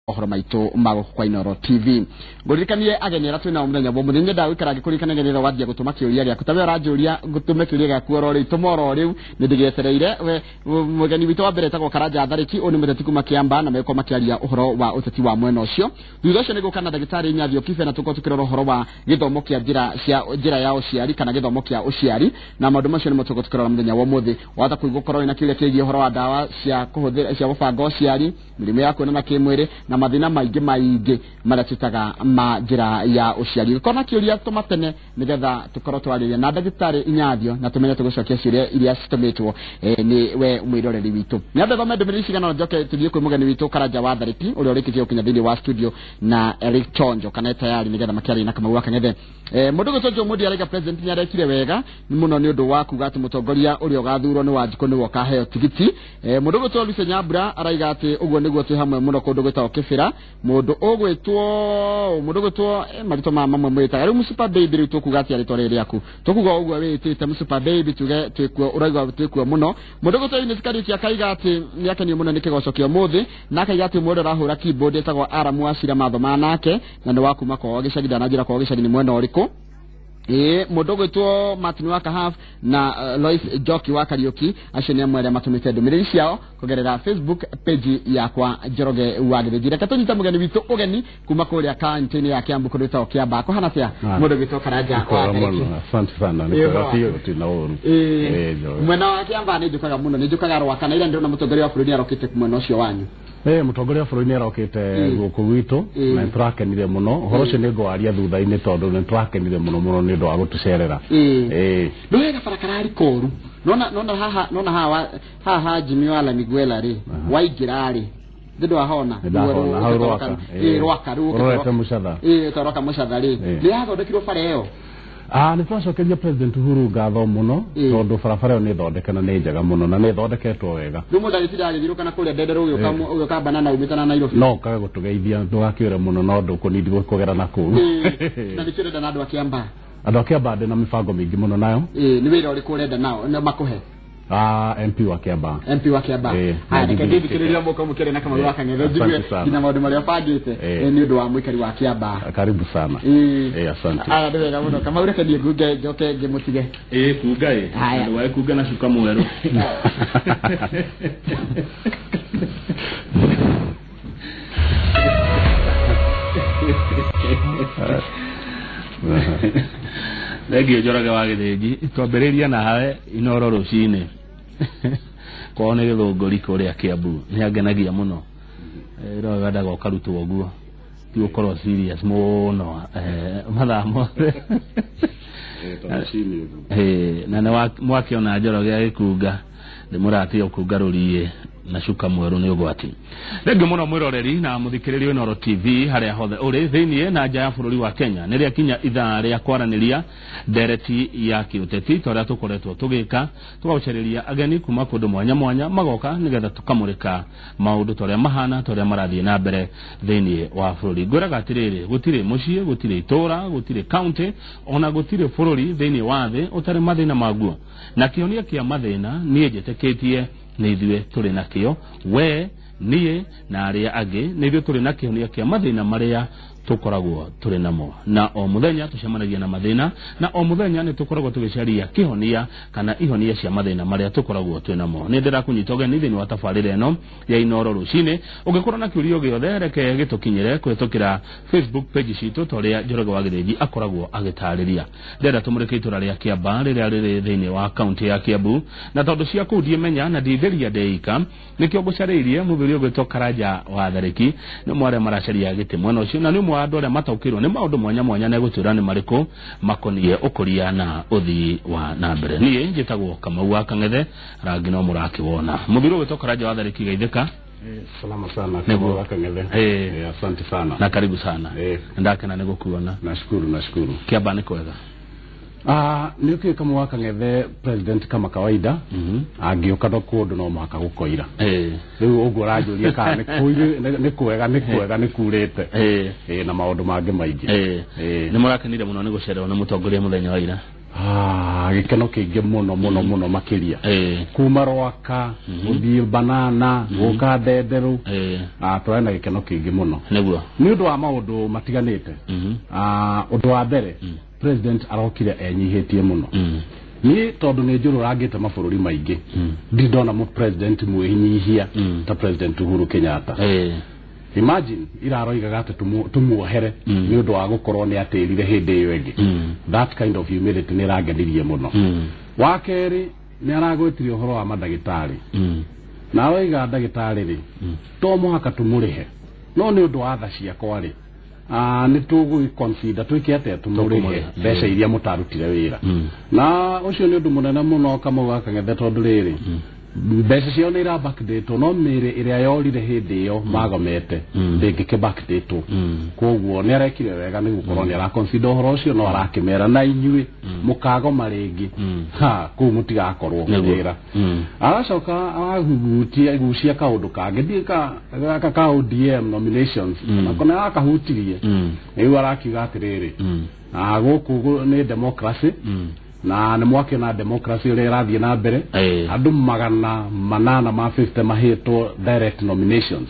ohoro maitu mago kwa Inooro TV ngurikanie agenera twina umuthenya bo muthenya ndawe karage kurikana gerera wathia gutuma kiuria gya kutabe rajuria gutume kiuria gya kuoro ri tomoro riu nindigetereire we mugeni witu wa mbere tago Karanja Thariki oni muteti kuma Kiamba na meko makiaria uhoro wa uteti wa mwena ucio thutha ucio nigo kana dagitari Nyathio Kibe na tuko tukirora uhoro wa githomo kia njira ya uciari kana githomo kia uciari na maundu macio ni mutuko tukirora muthenya wa muthi wata kuigukorwo ina kiuria kigie uhoro wa dawa cia kuhuthira cia gubanga uciari mirimo ya kuona na kimwiri na mathina maingi maratutaga njira ya uciari kona kiuria tumatene nigetha tukorwo twariria na dagitari Nyathio na tumenye tugucokia ciuria iria citumitwo ni we mwiroreri witu ni andå thome ndå cigana njoke tuthie kwä mugeni witå Karanja wa Thariki å rä a å rä kä tie gå kinya thä wa studio na Eric Chonjo kana tayari nigetha makiaria na Kamau wa Kang'ethe må ndå gå tonjo må araiga president nä arekire wega må no nä å ndå wa kuga atä må tongoria å rä a å gathurwo nä Wanjikå nä wo kaheo tigiti må ndå gå two Lucy Nyambura araiga atä å guo nä guo twä hamwe må no kå ndå gwä tagwo Kĩbĩra må ndå å gwä two marito ma mamwe mwä taga rä u Super Baby rä u tå kuga atä arä twa rä rä aku tå kuga å guo wä tä te Super Baby tuge twä kuo å raiga twä kuo må no må ndå gå two Inesikariti akaiga atä nä akenio må no nä kä goco kä må thä na akaiga atä må ndå arahå ra keyboard etagwo Aramu Wacira mathoma nake na nä wakuma kwao gä cagi ndananjä ra kwao gä cagi nä mwena å rä kå mundu gwitwo Martin wa Kahaf na Lois Joki wa Kariuki acio ni amwe aria matumite ndumiriri ciao kugerera Facebook page yakwa Njoroge wa Githĩnji reke tunyita mugeni witu ugeni kuma kuria kaunti-ini ya Kiambu kundu gwitagwo Kiamba kohana cia mundu gwitwo Karanja wa Thariki asante sana nikuratio tinaoru mwena wa Kiamba ni njukaga muno ni njukaga rwa kana ira ndirona mutongoria wa bururi arokite kumwena ucio wanyu mutongoria wa bururi arokite guku gwitu na turakenire muno horo cio ni ngwaria thutha-ini tondu ni turakenire muno ni ndu wa gutucerera wega barakarari koru nona haha Jimmy wala Miguela ri waingira ri ndu wahona rwaka rwaka mucatha toroka mucatha ri ni yathondekirwo bara iyo ni twacokeria president Uhuru ngatho muno tondu barabara iyo ni thondeke na ni njega muno na ni thondeketwo wega ndu mundu agithiragithirukana kuria ndendero uyo kambana na umitana Nairobi no kaga gutugeithia ndugakiure muno no ndukunidi kugera na kuu na nikirenda na andu a Kiamba andu a Kiamba na mibango mingi muno nayo ni wira uri kurenda nao na makuhe MP wa Kiamba ndikiriria muko mukire na Kamau wa Kang'ethe njigwe kina maundu maria bangite ni undu wa muikari wa Kiamba karibu sana asante ndwega muno Kamau reke ndie ngunge njoke ngimutige kunga andu wa kunga na cuka mweru Legi Njoroge wa Githĩnji twambĩrĩria nawe Inooro rũcinĩ kwao nĩ gĩthũngũri kũrĩa Kiambu nĩ angenagia mũno rĩo wendaga ũkarutwo ũguo ti gũkorwo serious mũno mathaa mothe na nĩ mwakĩona Njoroge agĩkunga ndĩmũratia ũkunga rũriĩ na cuka mweru nĩ ũgwati rĩngĩ mũno mwĩroreri na mũthikĩrĩria Inooro TV harĩa hothe ũrĩ thĩinĩ na nja ya bũrũri wa Kenya nĩ rĩakinya ithaa rĩa kwaranĩria ndereti ya kĩũteti torĩa tũkoretwo tũgĩka tũgaucerĩria ageni kuma kũndũ mwanya mwanya magoka nĩgetha tũkamũrĩka maũndũ torĩa mahana torĩa marathiĩ na mbere thĩinĩ wa bũrũri ngwĩraga atĩrĩrĩ gũtirĩ mũciĩ gũtirĩ itũũra gũtirĩ kaunti ona gũtirĩ bũrũri thĩinĩ wa thĩ ũtarĩ mathĩna maguo na kĩhonia kĩa mathĩna niĩ njĩtĩkĩtie nĩ ithuĩ tũrĩ nakĩo we niĩ na arĩa angĩ nĩ ithuĩ tũrĩ na kĩhonia kĩa mathĩna marĩa tukoragwo tũrĩ namo na o mũthenya tũcemanagia na mathĩna na o mũthenya nĩ tũkoragwo tũgĩcaria kĩhonia kana ihonia cia mathĩna marĩa tũkoragwo twĩ namo nĩ ndĩrakũnyita ũgeni thĩinĩ wa tabarĩra ĩno ya Inooro rũcinĩ ũngĩkorwo na kĩũria gĩothe reke gĩtũkinyĩre kũhĩtũkĩra Facebook page citũ torĩa Njoroge wa Githĩnji akoragwo agĩtarĩria ndĩrenda tũmũrĩke itũra rĩa Kiamba rĩrĩa rĩrĩ thĩinĩ wa kaunti ya Kiambu na tondũ cia kũu ndiĩmenya na nditheria ndeika nĩkĩo ngũcarĩirie mũthuri ũgwĩtwo Karanja wa Thariki nĩ mwarĩa maracaria gĩtĩ mwena ũcio na nĩ andå arĩa mataũkĩrwo nĩ maũndũ mwanya mwanya na gũtwĩra nĩ marĩkũ makoniĩ ũkũria na ũthii wa na mbere niĩ njĩtagwo Kamau wa Kang'ethe rangi no mũrakĩwona mũthuri ũgwĩtwo Karanja wa Thariki geithĩka salama sana Kamau wa Kang'ethe asante sana na karibu sana ndakena nĩ gũkuona nashukuru Kiamba nĩ kwega nĩ ũkĩũĩ Kamau wa Kang'ethe president kama kawaida angĩũka no kũndũ no mũhaka gũkoira rĩu ũguo ũranjũria kana nĩ kwega nĩ kurĩte na maũndũ mangĩ maingĩ nĩ mũrakenire mũno nĩ gũcererwo nĩ mũtongoria mũthenya wa ira gikeno kingi muno makiria kuma Rwaka uthii Banana guka Ndenderu twari na gikeno kingi muno niguo ni undu wa maundu matiganite undu wa mbere president arokire enyihitie muno ni tondu ni njuru rangite mabururi maingi ndona mu president muhinyihia ta president Uhuru Kenyatta imagine iraroigaga ati tumuohere ni undu wa gukorwo ni atirire hindi iyo ingi that kind of humility ni rangenirie muno wa keri ni aragwitirio horo wa madagitari na aroiga ndagitari ri to muhaka tumurihe no ni undu wa tha ciakwa ri ni tugu consider twikete tumurihe mbeca iria mutarutire wira na ucio ni undu munene muno kama wakangethe tondu riri mbeca cio ni ra backdate no mere iria yorire hindi iyo magomete ndingike backdate koguo ni arekire wega ni gukorwo ni ara consider horo ucio no arakimera na inyui mukago maringi ku mutigakorwo wira aracoka arahutia gucia kaundu kangi ndika ka ODM nominations na kona akahutirie ni arakiuga atiriri guku ni democracy na ni mwake na democracy ule rathie na mbere andu magana manana ma 50 mahitwo direct nominations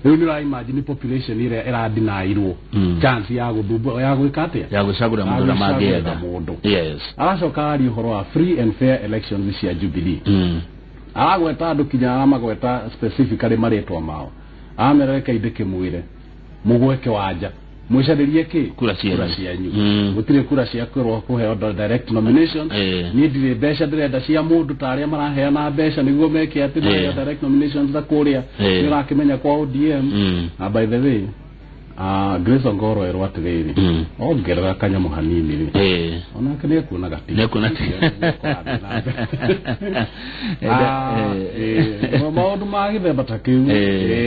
riu ni ra imagine population ile era dinairwo chance ya guthumbu ya gwikatia ya gucagura mundu na magietha yes aracoka ari horo wa free and fair elections cia Jubilee agweta andu kinya magweta specifically maritwa mao amereka ideke mwire mugweke wanja mwishadirie ki kura cianyu gutire kura cia kwirwo kuheo direct nomination ni ndire besha direnda cia mundu taria maraheana besha niguo meke ati direct nominations za kuria ni rakimenya kwa ODM by the way Grace Ongoro erwa atiriri ongerera kanyamu hanini ri ona kene kuona gati ne kuona maundu ma githemba ta kiu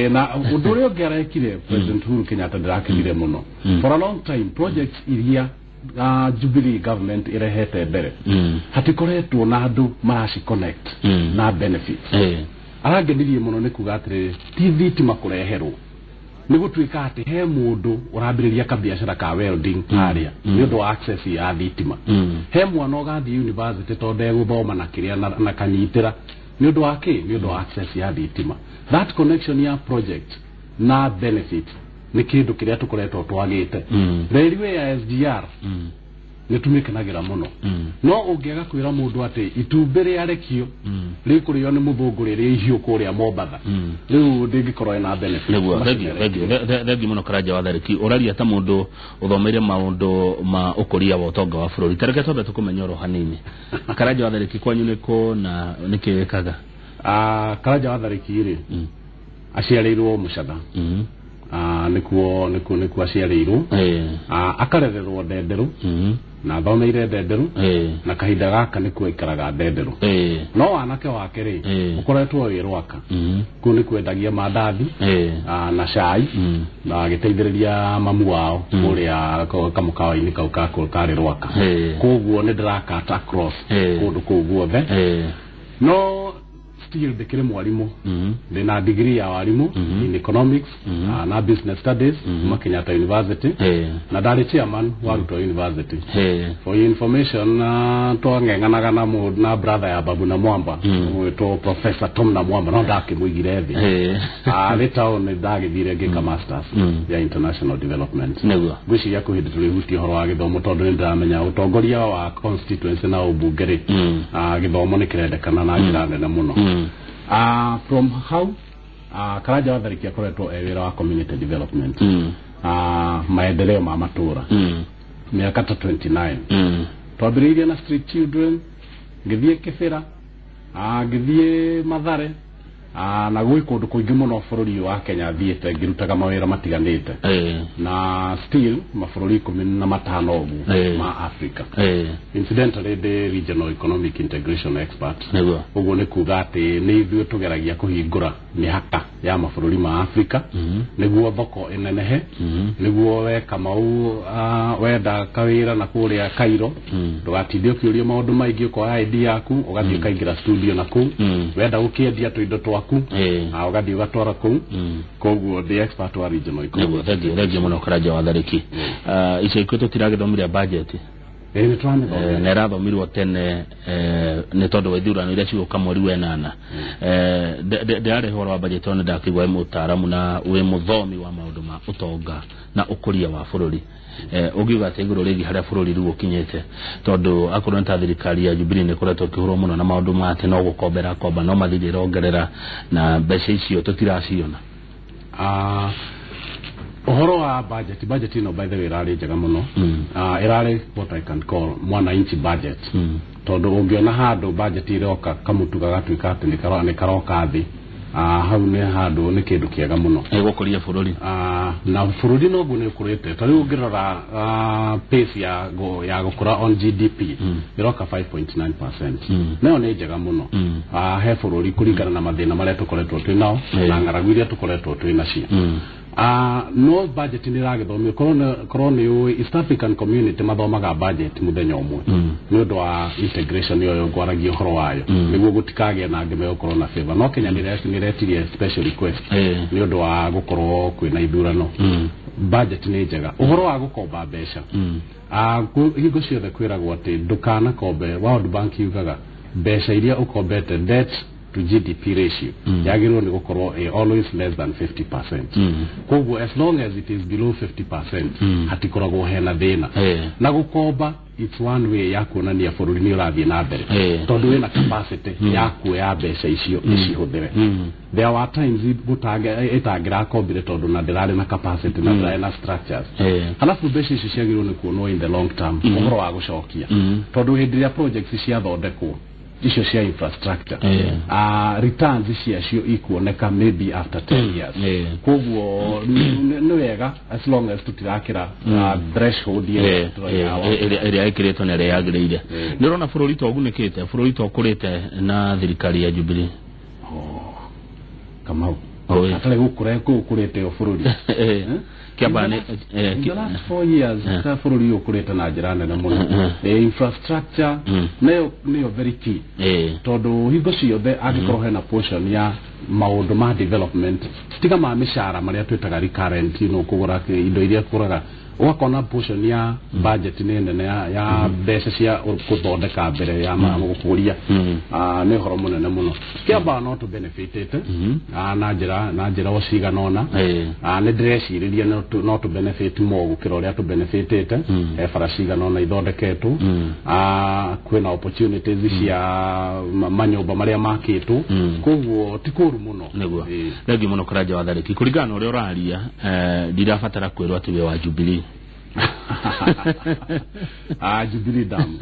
na undu uria ongerekire President Uhuru Kenyatta ndirakire muno for a long time projects iria Jubilee government irehete mbere hatikoretwo na andu maraci connect na benefits arangenirie muno ni kuga atiriri ti thitima kureherwo ni gutuika ati he mundu urambiriria ka biashara ka welding aria ni undu access ya thitima he mwana ugathi university tonde guthoma na kiria na kanyitira ni undu wake ni undu access ya thitima that connection ya project na benefit ni kindu kiria tukoretwo twagite railway ya SGR ni tumikanagira muno no ungiaga kwira mundu ati itumbere arekio rikurio ni muthunguri ri ihio kuria Mombatha riu ndingikorwo na benefit niguo thegi muno Karanja Wathariki uraria ta mundu uthomeire maundu ma ukuria wa utonga wa bururi tareke twambe tukumenya ro hanini Karanja Wathariki kwanyu niko na nikiwekaga Karanja Wathariki ri aciarirwo Mucatha nikuo aciarirwo akarererwo Ndenderu na thomeire Ndenderu na kahinda gaka nikuo ikaraga Ndenderu no wanake wake ri ukoretwo wi Rwaka ku ni kwendagia mandathi na cai na giteithiriria mamu wao kuria kamukawa-ini kau kari Rwaka koguo ni ndirakata across kundu kuu guothe no still ndikire mwarimu ndina degree ya warimu in economics na business studies Kenyatta University na ndari chairman wa Ruto University for information twangenganaga na brother ya Babu na Mwamba wetwo Professor Tom na Mwamba no ndakimwigire thi rita ni ndagithire ngika masters ya international development gwiciria kuhindi turihutie horo wa githomo tondu ni ndamenya utongoria wa constituency na ubungeri githomo ni kirendekana na njira nene muno from how Karanja Wathariki akoretwo wira wa community development maendeleo ma matura miaka 29 twambiriirie na street children ngithie Kibira ngithie Mathare na gwi kundu kuingi muno bururi wa Kenya thiete ngirutaga mawira matiganite na still mabururi 15 ogu ma Africa incidentally the regional economic integration expert uguo ni kuga ati ni ithuĩ tugeragia kuhingura mihaka ya mabururi ma Africa niguo thoko enenehe niguo we Kamau wenda kawira na kuria Cairo tugatithio kiuria maundu maingi kwa ID yaku ugathii kaingira studio naku wenda ukiendia tuindo twaku ugathii ugatwara ku koguo the expert wa regional economic thegi muno Karanja Wathariki ica ikuo tutiragithomithia budget ni twamithomeire na rathomirwo tene ni tondu wa ithurano iria ciguka mweri wa 8 ndari horo wa budget on ndakigwa wi mutaaramu na wi muthomi wa maundu ma utonga na ukuria wa bururi ugiuga ati iguru rigi haria bururi riu ukinyete tondu akorwo nta thirikari ya Jubilee ni kuretwo kihuro muno na maundu ma ati no gukombera komba no mathithira ongerera na mbeca icio tutiraciona uhoro wa budget ino by the way irari njega muno irari what I can call mwana-inchi budget tondu ungiona handu budget iroka kamutu gagatuika ati ni karoka thi hau ni handu ni kindu kiega muno gukuria bururi na bururi no gune kurete tari ungirora pace ya gukura on GDP iroka 5.9% nayo ni njega muno he bururi kuringana na mathina maria tukoretwo twinao na ngaragu iria tukoretwo twinacio no budget ni ragithomio korone East African community mathomaga budget muthenya umwe ni undu wa integration yo gwaragia horo wayo niguo gutikage na ngeme ukorwo na favor no Kenya ni retirie special request ni undu wa gukorwo kwina ithurano budget ni njega uhoro wa gukomba mbeca hingo ciothe kwiragwo ati ndukana kombe World Bank yugaga mbeca iria ukombete debt to GDP ratio yagirwo ni gukorwo always less than 50%. Koguo as long as it is below 50% hatikoragwo hena thina na gukomba it's one way ya kuonania bururi ni urathie na mbere tondu wina capacity ya kuoya mbeca icio icihuthire there were times itangira kombire tondu na ndirari na capacity na ndirari na structures halafu mbeca icio ciagirwo ni kuonwo in the long term uhoro wa gucokia tondu hindi ya projects ciathondekwo icio cia infrastructure returns ciacio ikuoneka maybe after 10 years koguo ni wega as long as tutirakira threshold area ikiretwo na area yagirire ni rona bururi togunikite bururi tokurite na thirikari ya Jubilee kama atale gukurete o bururi kiabane the last 4 years bururi ukurete na njira nene muno infrastructure nayo very key tondu hingo ciothe agikorwo hena portion ya maundu ma development tiga ma mishara maria twitaga recurrent kugura indo iria kuraga wakona portion ya budget ni nene ya mbeca cia kuthondeka mbere ya gukuria ni horo munene muno kiamba no to benefited na njira ociganona ni ndreciria no to benefit mo gukira uria to benefited farasiganona ithondeketwo kwina opportunities cia manyumba maria makitwo koguo tikuru muno niguo regi muno kuraja wathariki kuringana uria uraria ndirabatara kwirwa ati we wa Jubilee Jubilee dam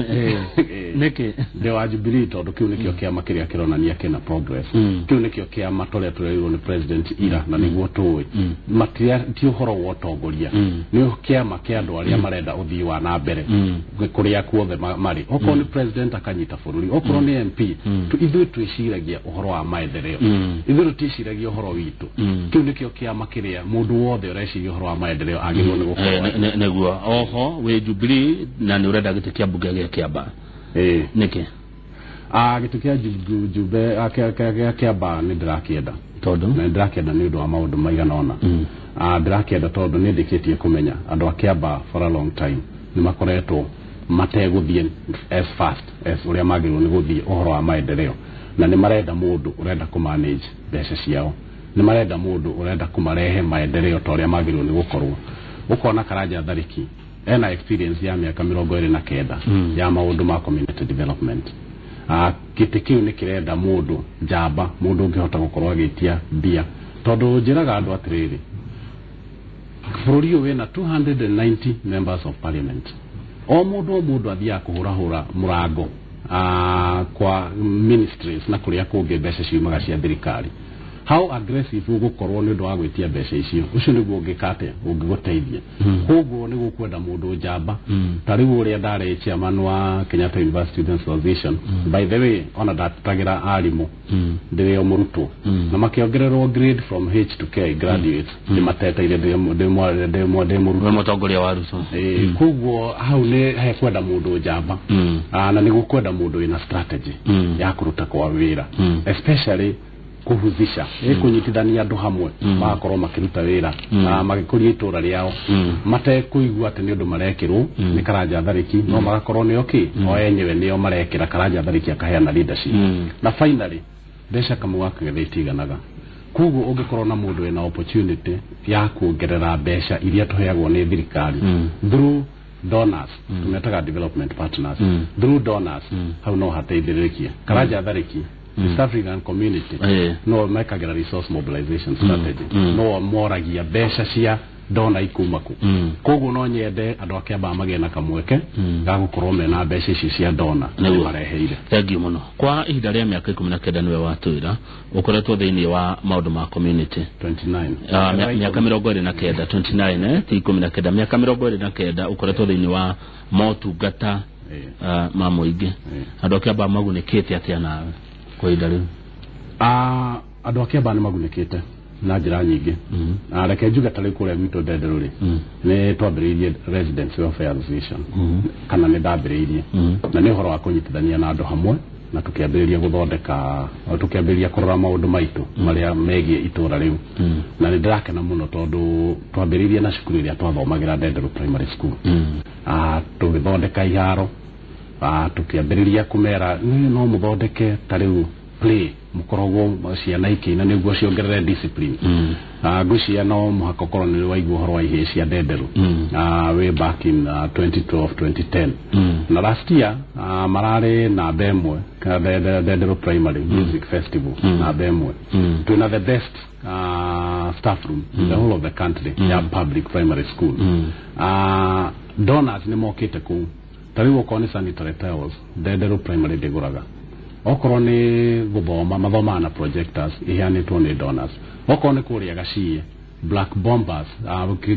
neke de wa Jubilee tondu kiu nikio kiama kiria kironania kina progress kiu nikio kiama tole tureirwo ni president ira na niguo tuwi matia ti uhoro wa utongoria ni kiama kia andu aria marenda uthii wa na mbere kuria kuothe mari okorwo ni president akanyita bururi okorwo ni MP ithuĩ twiciragia uhoro wa maendeleo ithuĩ twiciragia uhoro witu kiu nikio kiama kiria mundu wothe ureciria uhoro wa maendeleo agirwo ni gukorwo oho we Jubilee na ni urenda gite kia bunge gia Kiamba niki gite kia jube Kiamba ni ndirakienda tondu na ndirakienda ni undu wa maundu maiganona ndirakienda tondu ni ndikitie kumenya andu a Kiamba for a long time ni makoretwo mateguthie as fast as uria magirwo ni guthie uhoro wa maendeleo na ni marenda mundu urenda ku manage mbeca ciao ni marenda mundu urenda kumarehe maendeleo to uria magirwo ni gukorwo ukona Karanja Thariki ena experience ya miaka 29 ya maundu ma community development kitikiu ni kirenda mundu njamba mundu ungihota gukorwo agitia bia tondu njiraga andu atiriri bururi wena 290 members of parliament o mundu athia kuhura murango kwa ministries na kuria kungi mbeca ciumaga cia thirikari how aggressive ugukorwo ni ndo agwitia mbeca icio ucio niguo ngikate ungiguteithia koguo ni gukwenda mundu njamba tariu uria ndare chairman wa Kenyatta University Students Association by the way ona ndatagira arimu ndire omurutwo na makiongererwo grade from H to K graduates ni mateteire de mutongoria wa Ruto koguo hau ni he kwenda mundu njamba na ni gukwenda mundu ina strategy ya kuruta kwa wira especially kuhuzisha kunyitithania andu hamwe magakorwo makiruta wira na magikuria itura riao mate kuigua ati ni undu marekirwo ni Karanja Thariki no magakorwo ni okay o enyewe nio marekira Karanja Thariki akaheana leadership na finally Besha Kamau akageithiganaga kugu ungikorwo na mundu ena opportunity ya kuongerera besha iria tuheagwo ni thirikari through donors tumetaga development partners through donors hau no hateithirikia Karanja Thariki East African community no mekagira resource mobilization strategy no moragia besha cia dona ikumaku koguo no nyende andu akiamba magena kamweke ga gukorwo mena besha ici cia dona ni mareheire thangi muno kwa ihinda ria miaka 19 niwe watwira ukoretwo thiini wa maundu ma community 29 miaka 29 ti 19 miaka 29 ukoretwo thiini wa motungata ma muingi andu akiamba magunikite atia nawe kwa ihinda riu andu akiamba ni magunikite na njira nyingi reke njuga tari kuria gwitũ Ndenderũ ni twambĩrĩirie residents welfare association kana ni ndambĩrĩirie na ni horo wa kunyitithania na andu hamwe na tukiambĩrĩria guthondeka tukiambĩrĩria kurora maundu maitu maria megie itura riu na ni ndirakena muno tondu twambĩrĩirie na cukuru iria twathomagira Ndenderũ primary school tugithondeka iharo tukiambĩrĩria kumera no muthondeke tariu play mukorogo ciana ikina niguo ciongerere discipline gucia no muhaka korwo ni waigua horo wa ihe cia Ndenderũ way back in 2012 2010 na last year marare na bemwe Ndenderũ primary music festival na bemwe tuna the best staff room in the whole of the country ya public primary school donors ni mokite ku tariwo koni sanitary towels Ndenderũ primary deguraga okorwo ni guthoma mathoma na projectors ihanitwo ni donors okorwo ni kuria gacie Black Bombers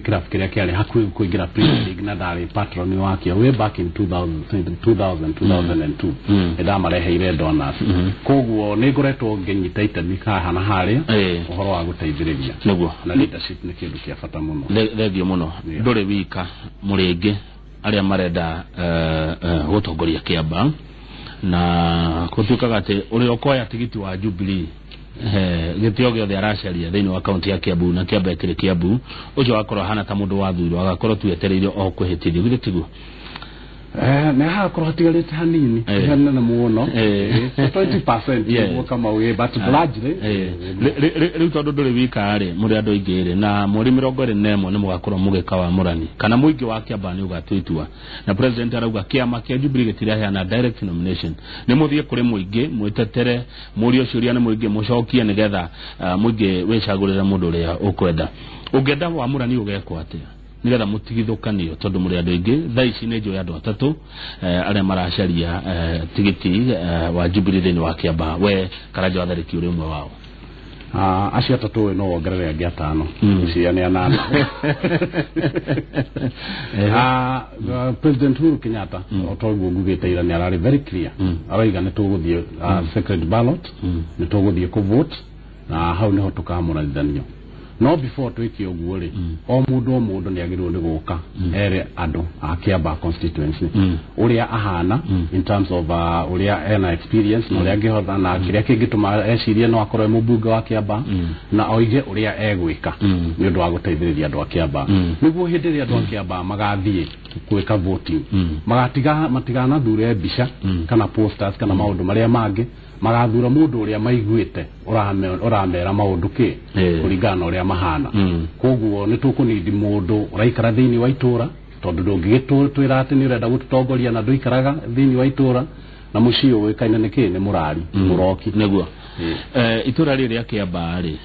kiraf kiria kiari hakuhi kuingira Premier League na ndari patron wake way back in 2002 eda mareheire donors koguo ni ngoretwo ngenyita itemi haha na haria uhoro wa guteithiriria niguo na leadership ni kindu kia bata muno thegio muno nduri wika muringi aria marenda gutongoria Kiambaa na kutukaga ati uri okoya tigiti wa Jubilee gitio giothe aracaria thiini wa county ya Kiambu na Kiambaa kiri Kiambu ucio wakorwo hana ta mundu wathurwo agakorwo twetereire o kwihitirio githitigo na hakorwo hatigarite hanini hana na muono 20% kama we but largely riu tondu nduri wika ri muri andu ingire na muri 21 ni mugakorwo mugeka wa murani kana muingi wa Kiambaa ni ugatwitua na president arauga kiama kia Jubilee gitiraheana direct nomination ni muthie kuri muingi mwitetere muri ucio ni muingi mucokie nigetha muingi wicagurira mundu uria ukwenda ugenda wa murani ugekwo atia nigetha mutigithukanio tondu muri andu ingi thaici ni njoya andu atatu aria maracaria tigiti wa Jubilee thiini wa Kiambaa we Karanja Thariki uri umwe wao acio atatu no wongerere angi atano cia ni anana President Uhuru Kenyatta otoguo ngugite ira ni arari very clear araiga ni tuguthie secret ballot ni tuguthie ku vote na hau niho tukamuranithanio no before twiki oguo ri o mundu ni agirwo ni guka ere andu a Kiambaa constituency uria ahana in terms of uria ena experience no uria ngihotha na kiria kingituma ecirie no akorwo mubunge wa Kiambaa na oige uria egwika ni undu wa guteithiriria andu a Kiambaa niguo hindi ria andu a Kiambaa magathie gwika voting matigana thure mbica kana posters kana maundu maria mangi magathura mundu uria maiguite uramera maundu ki kuringana uria mahana koguo ni tukunidi mundu uraikara thiini wa itura tondu ndungigitwira ati ni urenda gututongoria na nduikaraga thiini wa itura na mucio wikaine niki ni murari muroki niguo itura riri ria Kiambaa ri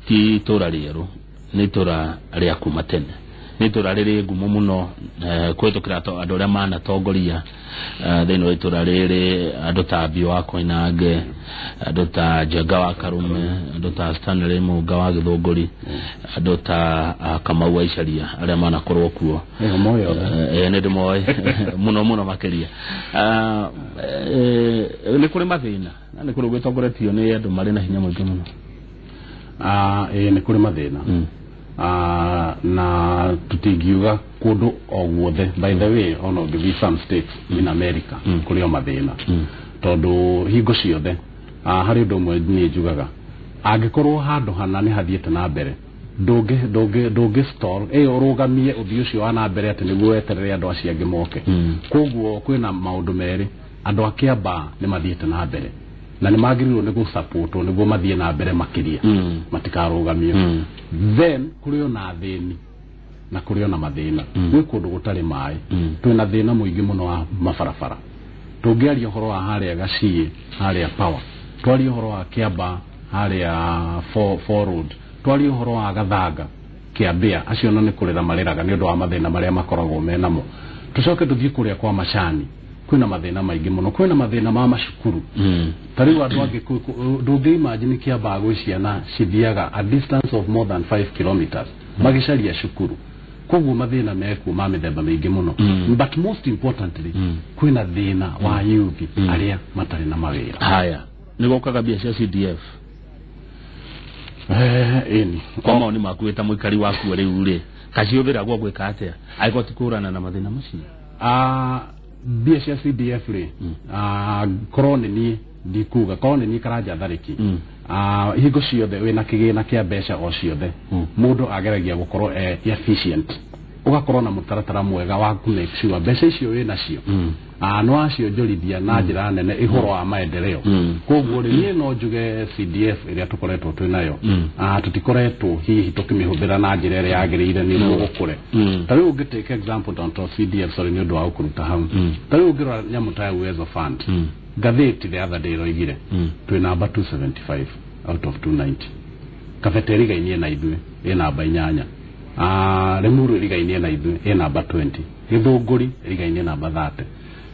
ti itura rieru ni itura ria kuma tene ni itura riri ngumu muno kwitukira andu aria manatongoria thiini wa itura riri andu ta Bio wa Koinange andu ta Njenga wa Karume andu ta Stanley Munga wa Githunguri andu ta Kamau wa Icaria aria manakorwo kuo ni ndimoe muno makiria ni kuri mathina ni kuri gwitongoretio ni andu mari na hinya mwingi muno ni kuri mathina na tutingiuga kundu o guothe by the way ono give some states in America kuri o mathina tondu hingo ciothe hari undu mwe ni njugaga angikorwo handu hana ni hathiete na mbere ndungi stall urugamie uthii ucio wa na mbere ati niguo weterere andu acio angi moke koguo kwina maundu meri andu a Kiambaa ni mathiete na mbere na ni magirirwo ni gusupportwo niguo mathie na mbere makiria matikarugamio then kuri ona thini na kuri ona mathina gwi kundu gutari mai twina thina muingi muno wa mabarabara tungiaria horo wa haria Gacii haria Power twari horo wa Kiambaa haria forward twari horo wa Gathanga Kiambia acio no ni kurira mariraga ni undu wa mathina maria makoragwo menamo tucoke tuthie kuria kwa Macani kwina mathina maingi muno kwina mathina ma macukuru tari andu angi ndungi imagine Kiambaa gwi ciana cithiaga a distance of more than 5 kilometers magicaria cukuru koguo mathina meku ma mithemba maingi muno but most importantly kwina thina wa youth aria matari na mawira haya nigokaga biacara CDF ini kama ni makueta mwikari waku riu ri kaciuthira gwa gwika atia aiko tikurana na mathina macio biacara CDF ri korone ni ndikuga korone ni karanja thariki hingo ciothe wina kigina kia mbeca o ciothe mundu ageragia gukorwo efficient ugakorwo na mutaratara mwega wa make sure mbeca icio wina cio no acio njorithia na njira nene ihoro wa maendeleo koguo ri ni no njuge CDF iria tukoretwo twinayo tutikoretwo hihi tukimihubira na njira iria yagirire ni gukure tari ungitake example tonto CDF sorry ni undu wa ukuruta hau tari ungirwa nyamu ta uwezo fund gatheti the other day roigire twi namba 275 out of 290 kafeteri gainie na idwe namba 8 remuru rigainie na idwe namba 20 githunguri rigainie namba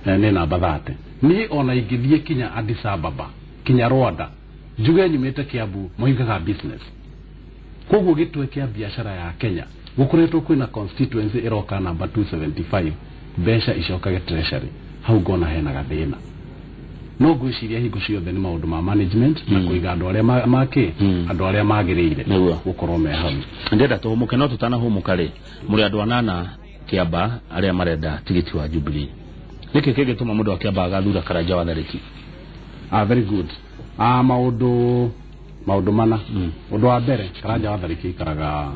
30 ni namba 30 ni ona ingithie kinya Addis Ababa kinya Rwanda njuge nyumite Kiambu moingaga business koguo gitwe kia biashara ya Kenya gukoretwo kwina constituency iroka namba 275 besha icokage treasury hau gona hena gathina no gwiciria hingo ciothe ni maundu ma management na kuiga andu aria andu aria magirire gukorwo me hau ndenda tuhumuke no tutana humuka ri muri andu anana Kiambaa aria marenda tigiti wa Jubilee niki kigituma mundu wa Kiambaa gathura Karanja wa Thariki very good maundu mana undu wa mbere Karanja wa Thariki ikaraga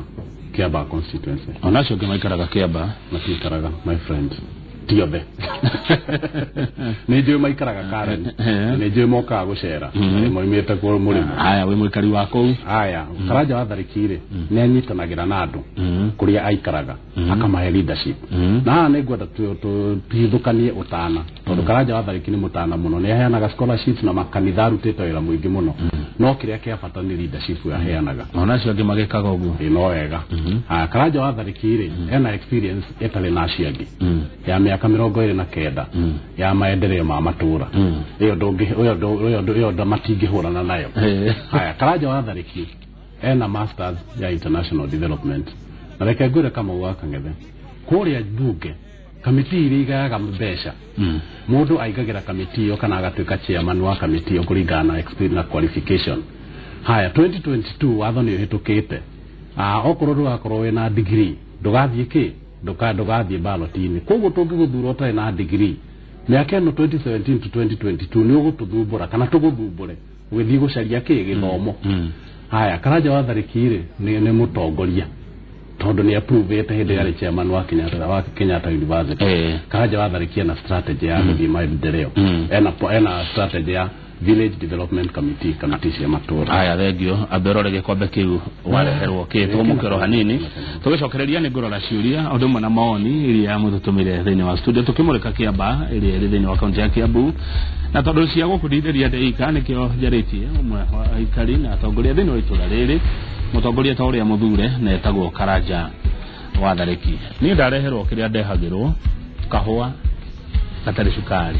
Kiambaa constituency onacio ngimaikaraga Kiambaa matikaraga my friend tiothe nijue maikaraga Karen nijue moka gucera moimite ku murimo haya we mwikari wako haya Karanja wa Thariki ri ni anyitanagira na andu kuria aikaraga akamahe leadership na ne gwada tuhithukanie utana tondu Karanja wa Thariki ni mutana muno ni aheanaga scholarships na makanitha arutite wira muingi muno no kiria kia bata ni leadership ya aheanaga onacio ngi magikaga uguo no wega Karanja wa Thariki ri ena experience etale na ciangi ya miaka 29 ya maendeleo ma matura iyo ndo matingihurana nayo haya Karanja wa Thariki ena masters ya international development na reke ngure kama wakangethe kuria bunge kamiti irigaga mbeca mundu aigagira kamiti yo kana agatuika chairman wa kamiti yo kuringana na experience na qualification haya 2022 watho ni hitukite okorwo ndugakorwo wina degree ndugathie ki ndugathie ballotini koguo tungiguthura utai na degree miaka no 2017 to 2022 ni ugututhumbura kana tuguthumbure gwithie gucaria ki githomo haya Karanja wa Thariki ri ni mutongoria tondu ni approvete hindi ya chairman wa Kenyatta University Karanja wa Thariki na strategy ya guthie maendeleo ena strategy ya village development committee cia matura haya thengio aberore gikombe kiu wareherwo kitu mukero hanini tugicokereria ni ngorora ciuria undu mwe na maoni iria muthutumire thini wa studio tukimurika Kiambaa iria iri thini wa county ya Kiambu na tondu cia gukundithĩria ndeika nikio njaritie umwe wa aikari na atongoria thini wa itura riri mutongoria ta uria muthure na etagwo Karanja wa Thariki ni ndareherwo kiria ndehagirwo kahua gatari cukari